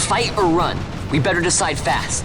Fight or run? We better decide fast.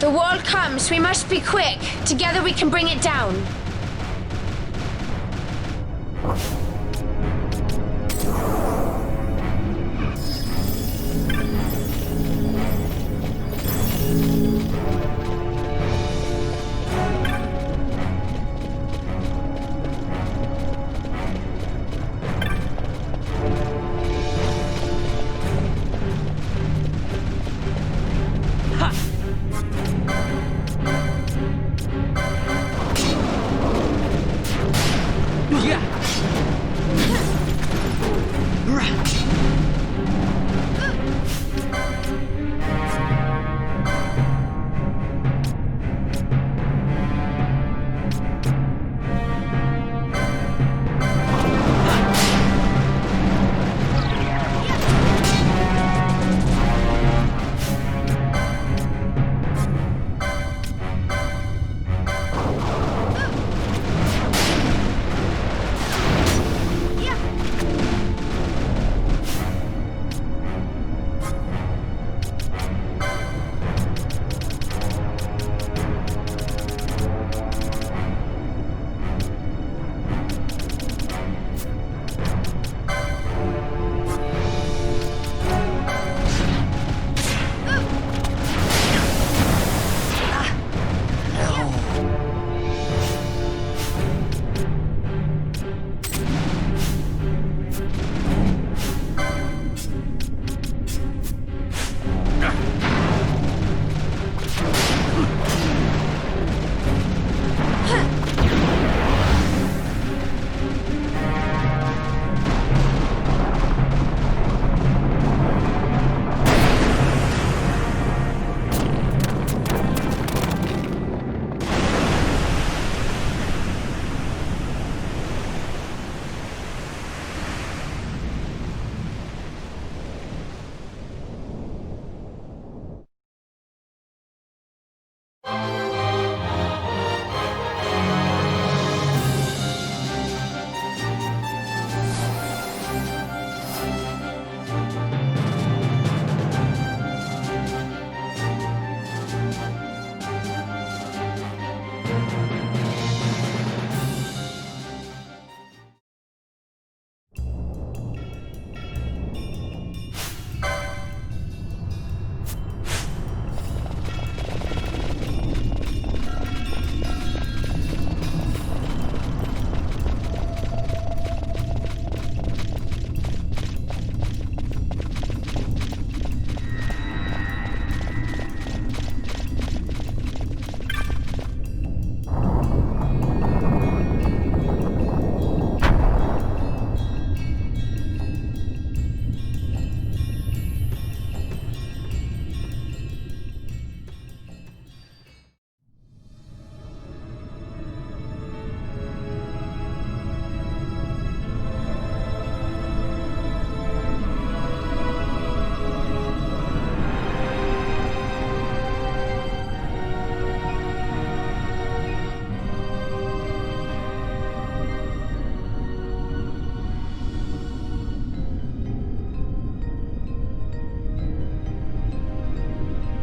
The wall comes. We must be quick. Together we can bring it down.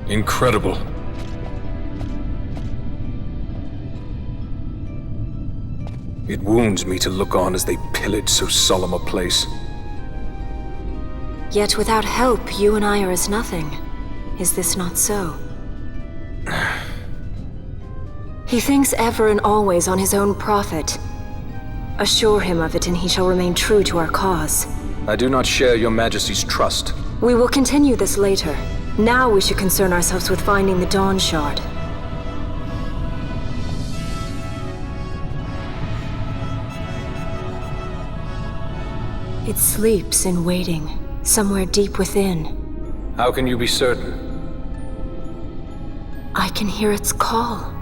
Incredible. It wounds me to look on as they pillage so solemn a place. Yet without help, you and I are as nothing. Is this not so? He thinks ever and always on his own profit. Assure him of it and he shall remain true to our cause. I do not share your Majesty's trust. We will continue this later. Now we should concern ourselves with finding the Dawn Shard. It sleeps in waiting, somewhere deep within. How can you be certain? I can hear its call.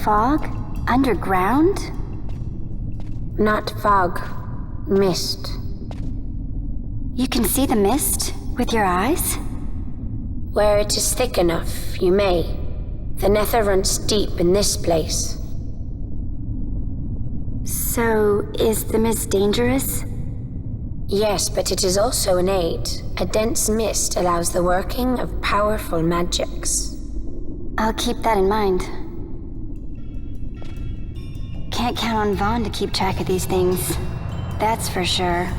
fog? Underground? Not fog. Mist. You can see the mist with your eyes? Where it is thick enough, you may. The nether runs deep in this place. So, is the mist dangerous? Yes, but it is also an aid. A dense mist allows the working of powerful magics. I'll keep that in mind. Can't count on Vaughn to keep track of these things. That's for sure.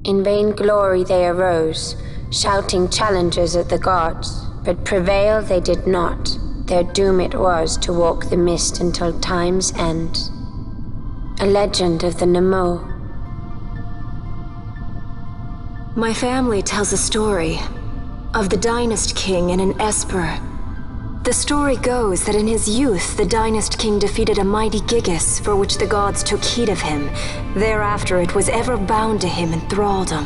In vainglory they arose, shouting challenges at the gods, but prevail they did not. Their doom it was to walk the mist until time's end. A legend of the Nemo. My family tells a story of the Dynast King and an Esper. The story goes that in his youth, the Dynast King defeated a mighty Gigas for which the gods took heed of him. Thereafter, it was ever bound to him in thraldom.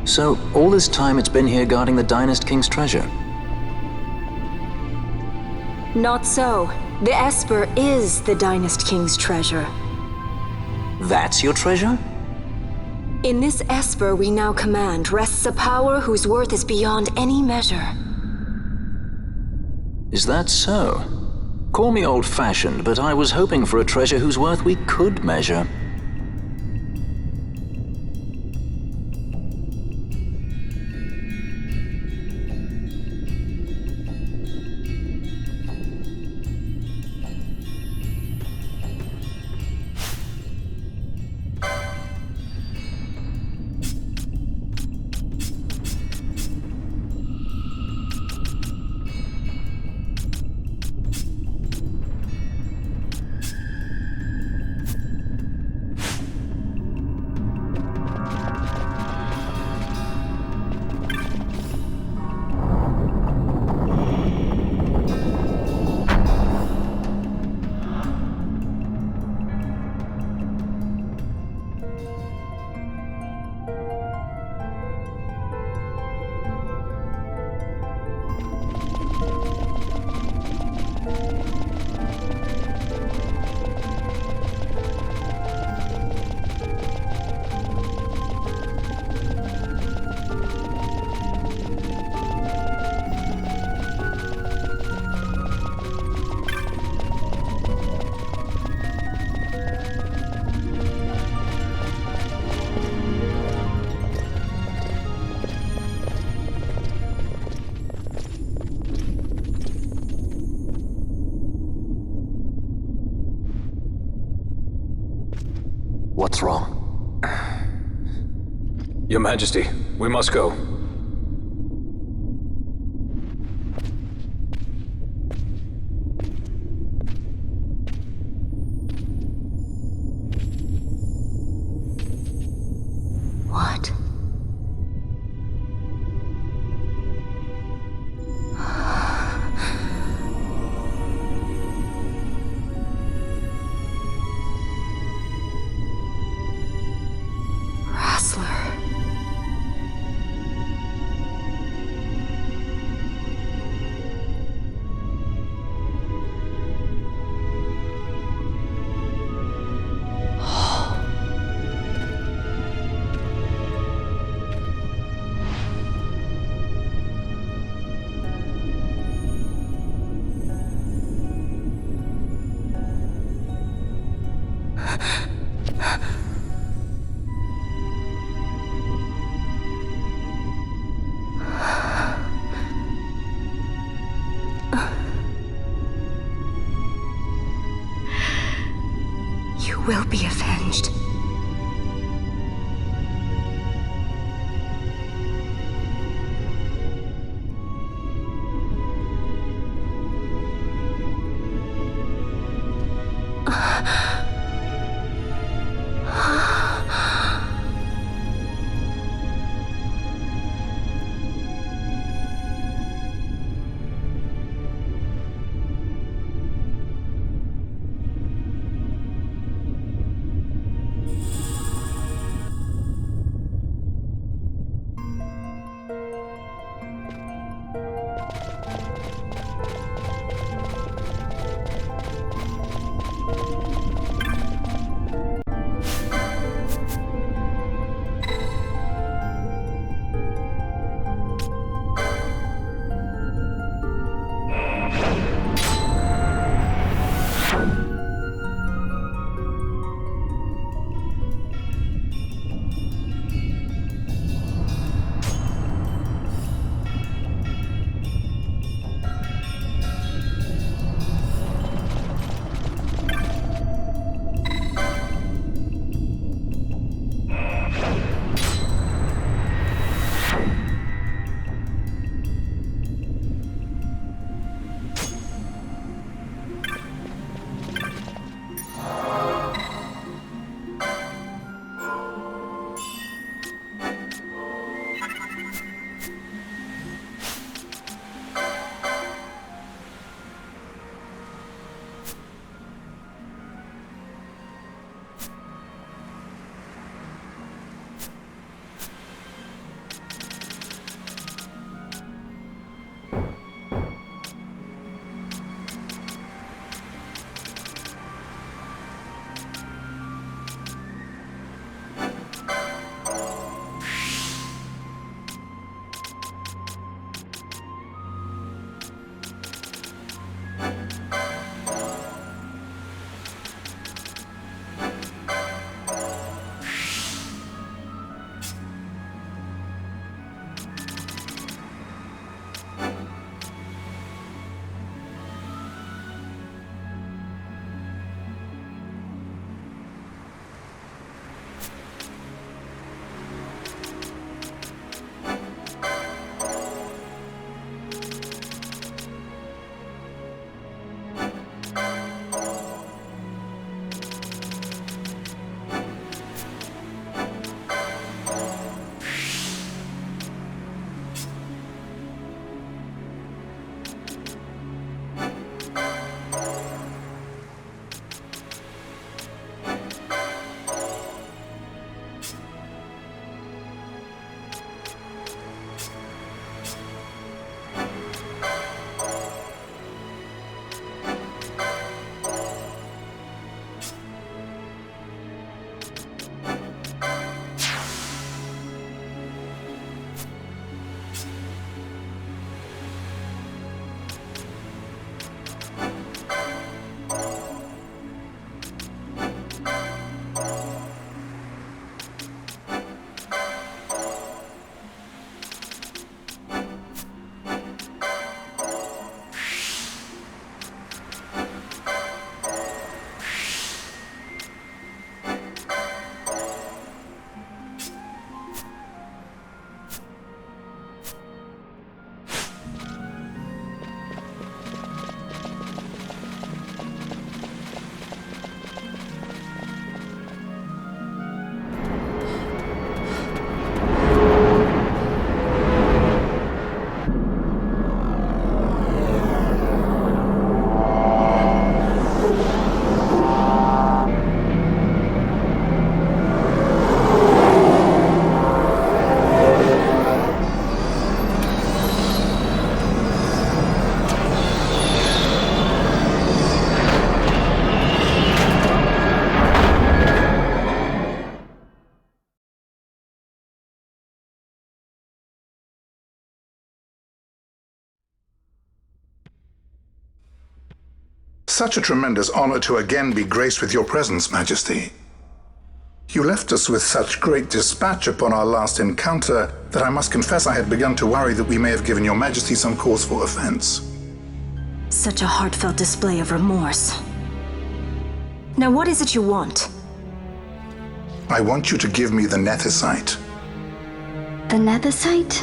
So, all this time it's been here guarding the Dynast King's treasure? Not so. The Esper is the Dynast King's treasure. That's your treasure? In this Esper we now command rests a power whose worth is beyond any measure. Is that so? Call me old-fashioned, but I was hoping for a treasure whose worth we could measure. What's wrong? Your Majesty, we must go. What? Will be avenged. such a tremendous honor to again be graced with your presence, Majesty. You left us with such great dispatch upon our last encounter that I must confess I had begun to worry that we may have given your Majesty some cause for offense. Such a heartfelt display of remorse. Now what is it you want? I want you to give me the Nethicite. The Nethicite?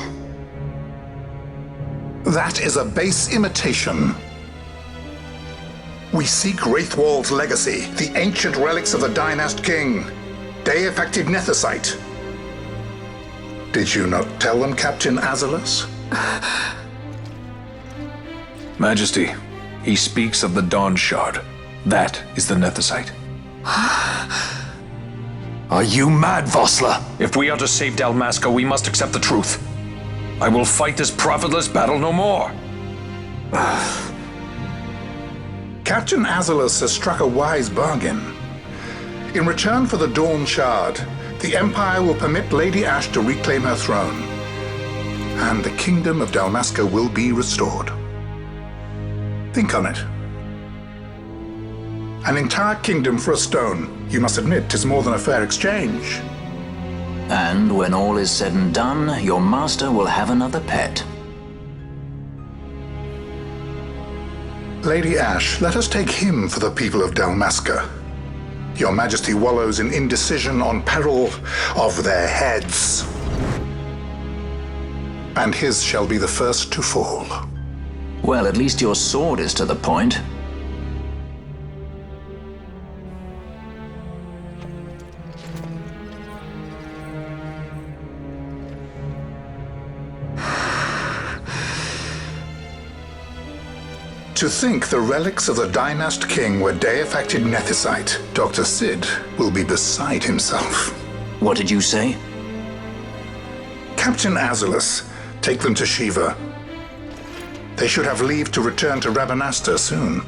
That is a base imitation. We seek Raithwalls' legacy, the ancient relics of the Dynast King. Day-affected Nethicite. Did you not tell them, Captain Azalus? Majesty, he speaks of the Dawn Shard. That is the Nethicite. Are you mad, Vossler? If we are to save Dalmasca, we must accept the truth. I will fight this profitless battle no more. Captain Azalus has struck a wise bargain. In return for the Dawn Shard, the Empire will permit Lady Ash to reclaim her throne, and the Kingdom of Dalmasca will be restored. Think on it. An entire kingdom for a stone. You must admit, 'tis more than a fair exchange. And when all is said and done, your master will have another pet. Lady Ash, let us take him for the people of Dalmasca. Your Majesty wallows in indecision on peril of their heads. And his shall be the first to fall. Well, at least your sword is to the point. To think the relics of the Dynast King were day-affected Nethicite, Dr. Sid will be beside himself. What did you say? Captain Azalus, take them to Shiva. They should have leave to return to Rabanastre soon.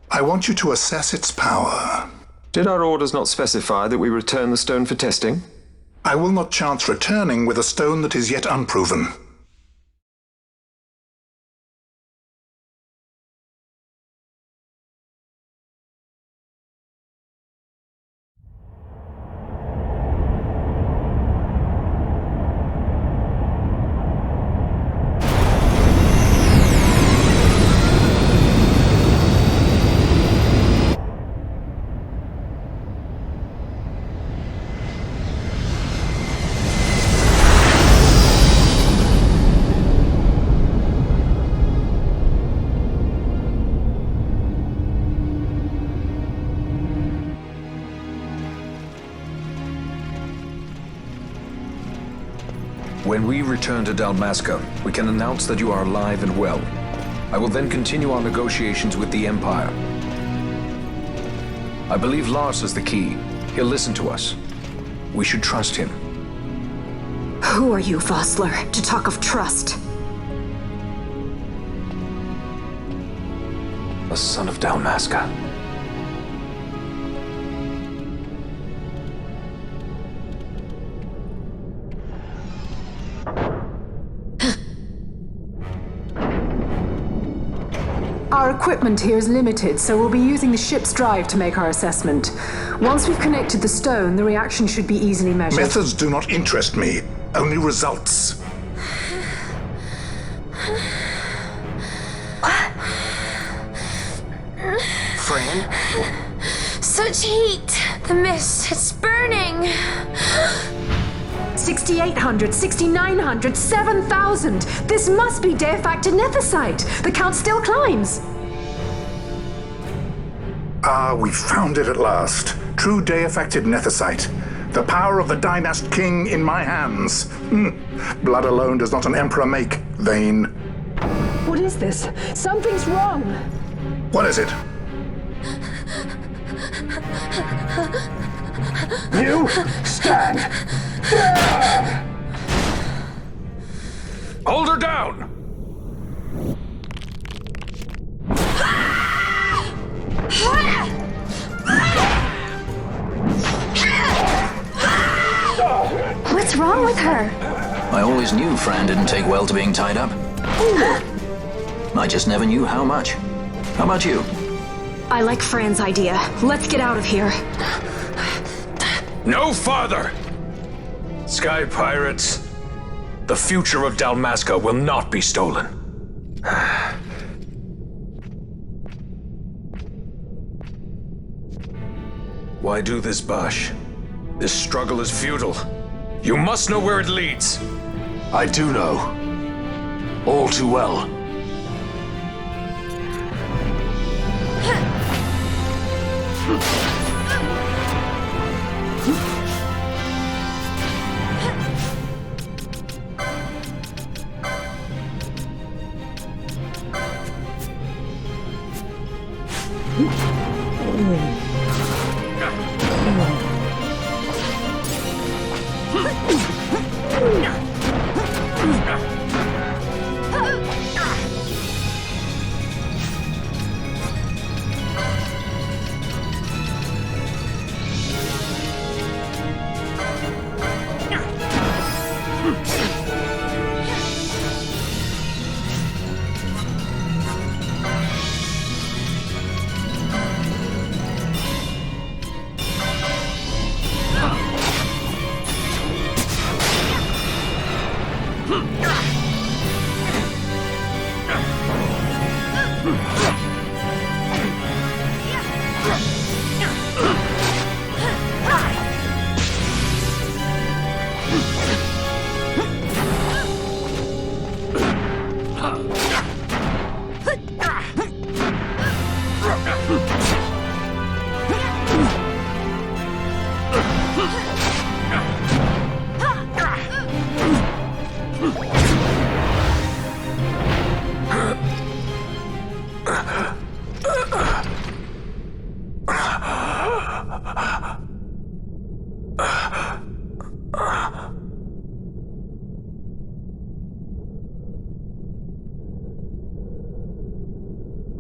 I want you to assess its power. Did our orders not specify that we return the stone for testing? I will not chance returning with a stone that is yet unproven. When we return to Dalmasca, we can announce that you are alive and well. I will then continue our negotiations with the Empire. I believe Lars has the key. He'll listen to us. We should trust him. Who are you, Vossler, to talk of trust? A son of Dalmasca. Our equipment here is limited, so we'll be using the ship's drive to make our assessment. Once we've connected the stone, the reaction should be easily measured. Methods do not interest me, only results. Fran? Such heat! The mist, it's burning! 6,800, 6,900, 7,000! This must be day-affected Nethicite! The count still climbs! Ah, we found it at last. True day-affected Nethicite. The power of the Dynast King in my hands. Blood alone does not an emperor make, Vayne. What is this? Something's wrong! What is it? You stand! Hold her down! What's wrong with her? I always knew Fran didn't take well to being tied up. I just never knew how much. How about you? I like Fran's idea. Let's get out of here. No farther! Sky Pirates, the future of Dalmasca will not be stolen. Why do this, Bash? This struggle is futile. You must know where it leads. I do know. All too well.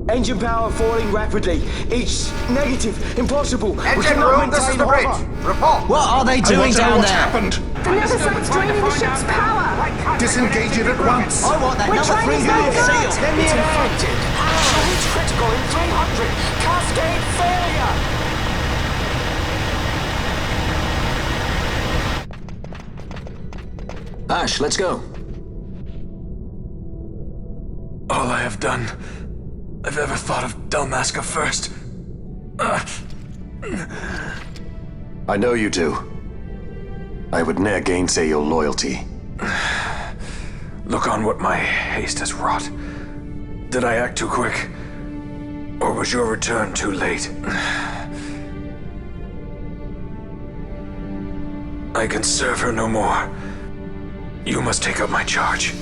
Engine power falling rapidly. It's negative. Impossible. Engine room, this is the bridge. Report. What are they doing down What's there? happened? The Neversite's draining the ship's power! Disengage it at once. I want that We're number trying 3 to unit save seal. it. Send me It's an infected. It's critical in 300. Cascade failure. Ash, let's go. All I have done, I've ever thought of Dalmasca first. I know you do. I would ne'er gainsay your loyalty. Look on what my haste has wrought. Did I act too quick? Or was your return too late? I can serve her no more. You must take up my charge.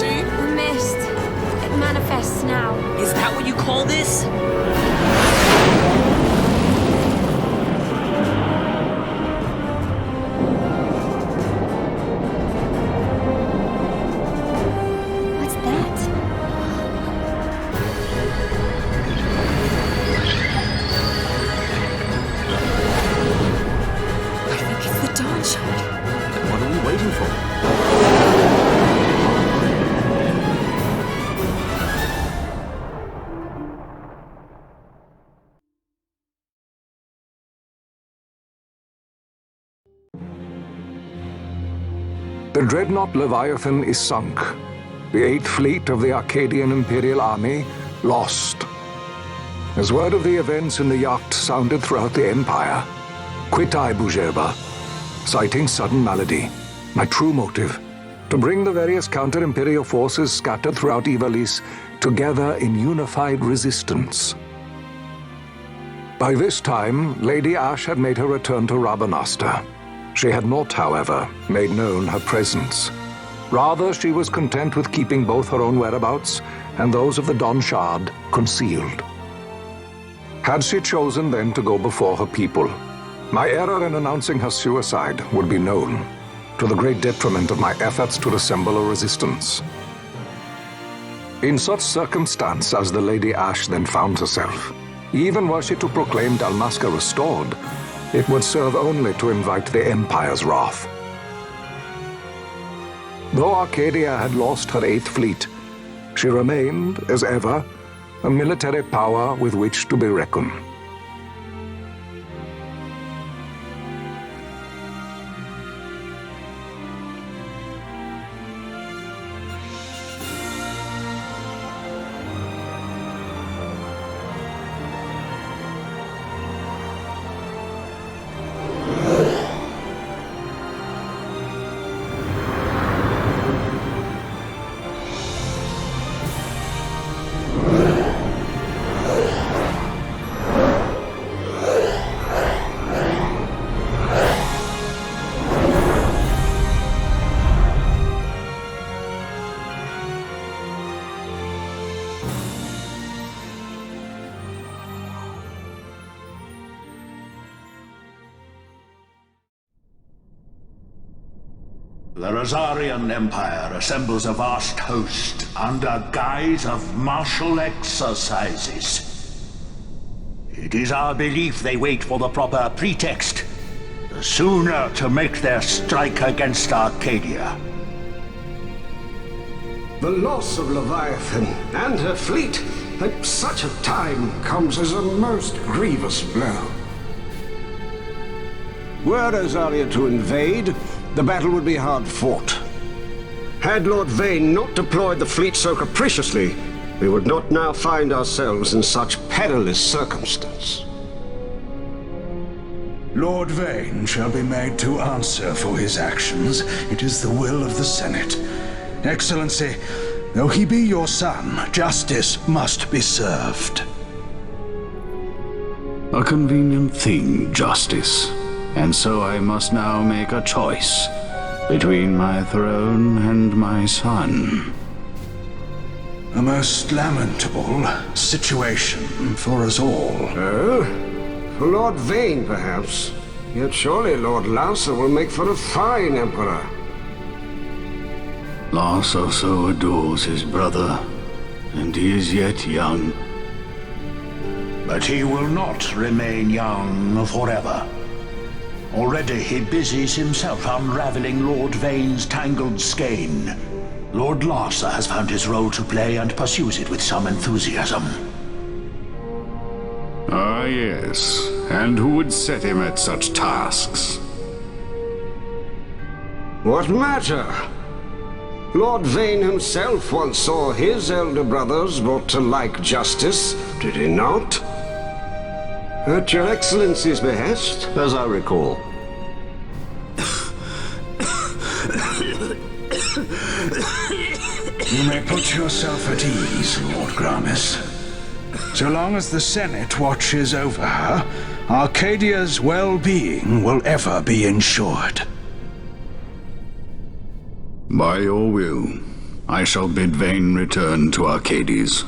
The mist. It manifests now. Is that what you call this? What's that? I think it's the dawn shard. Then what are we waiting for? The dreadnought Leviathan is sunk. The 8th Fleet of the Arcadian Imperial Army lost. as word of the events in the yacht sounded throughout the Empire, quit I Bujeba, citing sudden malady. My true motive, to bring the various counter-imperial forces scattered throughout Ivalice together in unified resistance. By this time, Lady Ash had made her return to Rabanastre. She had not, however, made known her presence. Rather, she was content with keeping both her own whereabouts and those of the Don Shard concealed. Had she chosen then to go before her people, my error in announcing her suicide would be known, to the great detriment of my efforts to assemble a resistance. In such circumstance as the Lady Ash then found herself, even were she to proclaim Dalmasca restored, it would serve only to invite the Empire's wrath. Though Arcadia had lost her 8th fleet, she remained, as ever, a military power with which to be reckoned. The Rosarian Empire assembles a vast host under guise of martial exercises. It is our belief they wait for the proper pretext, the sooner to make their strike against Arcadia. The loss of Leviathan and her fleet at such a time comes as a most grievous blow. Were Rosaria to invade, the battle would be hard fought. Had Lord Vane not deployed the fleet so capriciously, we would not now find ourselves in such perilous circumstance. Lord Vane shall be made to answer for his actions. It is the will of the Senate. Excellency, though he be your son, justice must be served. A convenient thing, justice. And so I must now make a choice between my throne and my son. A most lamentable situation for us all. Oh? For Lord Vane, perhaps. Yet surely Lord Larsa will make for a fine emperor. Larsa so adores his brother, and he is yet young. But he will not remain young forever. Already he busies himself unraveling Lord Vane's tangled skein. Lord Larsa has found his role to play and pursues it with some enthusiasm. Ah, yes. And who would set him at such tasks? What matter? Lord Vane himself once saw his elder brothers brought to like justice, did he not? At your Excellency's behest, as I recall. You may put yourself at ease, Lord Gramis. So long as the Senate watches over her, Arcadia's well-being will ever be ensured. By your will, I shall bid Vane return to Arcades.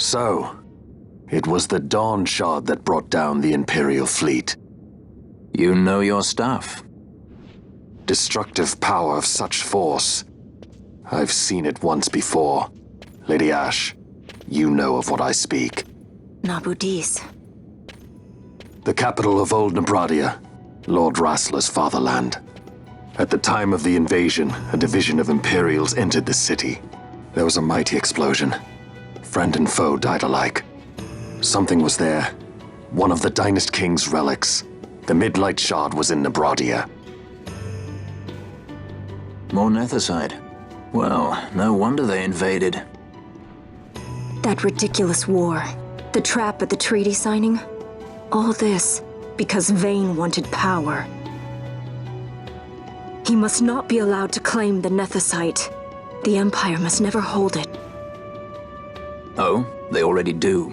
So, it was the Dawn Shard that brought down the Imperial fleet. You know your stuff. Destructive power of such force. I've seen it once before. Lady Ash, you know of what I speak. Nabudis. The capital of Old Nebradia, Lord Rassler's fatherland. At the time of the invasion, a division of Imperials entered the city. There was a mighty explosion. Friend and foe died alike. Something was there. One of the Dynast King's relics. The Midlight Shard was in Nebradia. More Nethicite. Well, no wonder they invaded. That ridiculous war. The trap at the treaty signing. All this because Vayne wanted power. He must not be allowed to claim the Nethicite. The Empire must never hold it. Oh, they already do.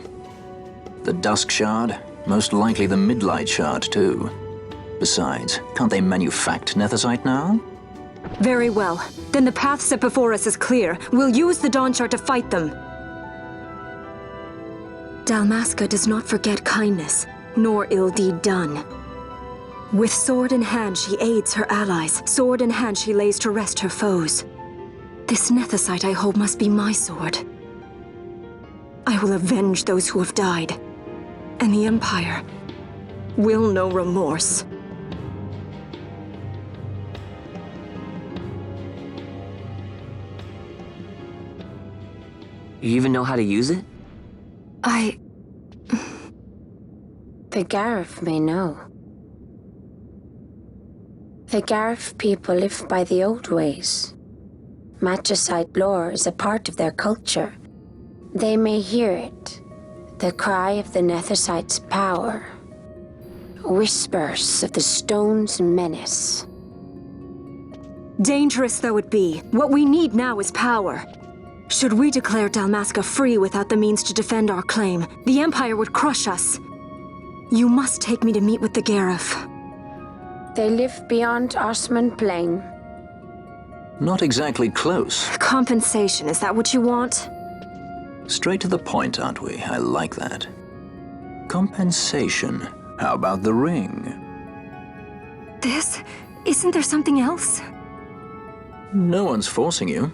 The Dusk Shard, most likely the Midlight Shard too. Besides, can't they manufacture Nethicite now? Very well. Then the path set before us is clear. We'll use the Dawn Shard to fight them. Dalmasca does not forget kindness, nor ill deed done. With sword in hand, she aids her allies. Sword in hand, she lays to rest her foes. This Nethicite I hold must be my sword. I will avenge those who have died. And the Empire will know remorse. You even know how to use it? The Garif may know. The Garif people live by the old ways. Magicite lore is a part of their culture. They may hear it, the cry of the Nethicite's power. Whispers of the stone's menace. Dangerous though it be, what we need now is power. Should we declare Dalmasca free without the means to defend our claim, the Empire would crush us. You must take me to meet with the Garif. They live beyond Osman Plain. Not exactly close. Compensation, is that what you want? Straight to the point, aren't we? I like that. Compensation. How about the ring? This? Isn't there something else? No one's forcing you.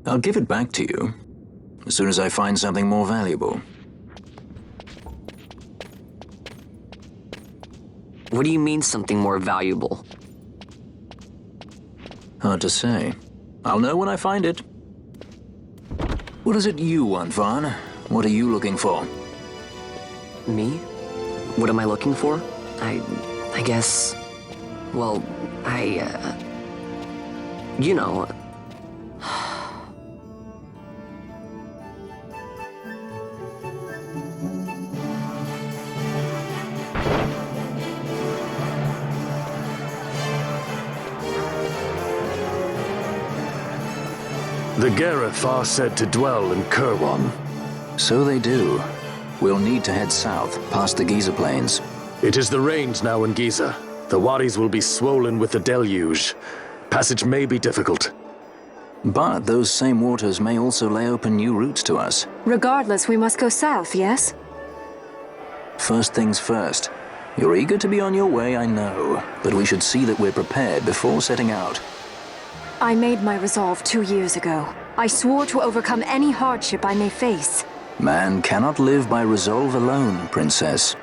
I'll give it back to you as soon as I find something more valuable. What do you mean something more valuable? Hard to say. I'll know when I find it. What is it you want, Vaughn? What are you looking for? Me? What am I looking for? I guess... Well, you know... The Garif are said to dwell in Kirwan. So they do. We'll need to head south, past the Giza Plains. It is the rains now in Giza. The wadis will be swollen with the deluge. Passage may be difficult. But those same waters may also lay open new routes to us. Regardless, we must go south, yes? First things first. You're eager to be on your way, I know. But we should see that we're prepared before setting out. I made my resolve 2 years ago. I swore to overcome any hardship I may face. Man cannot live by resolve alone, Princess.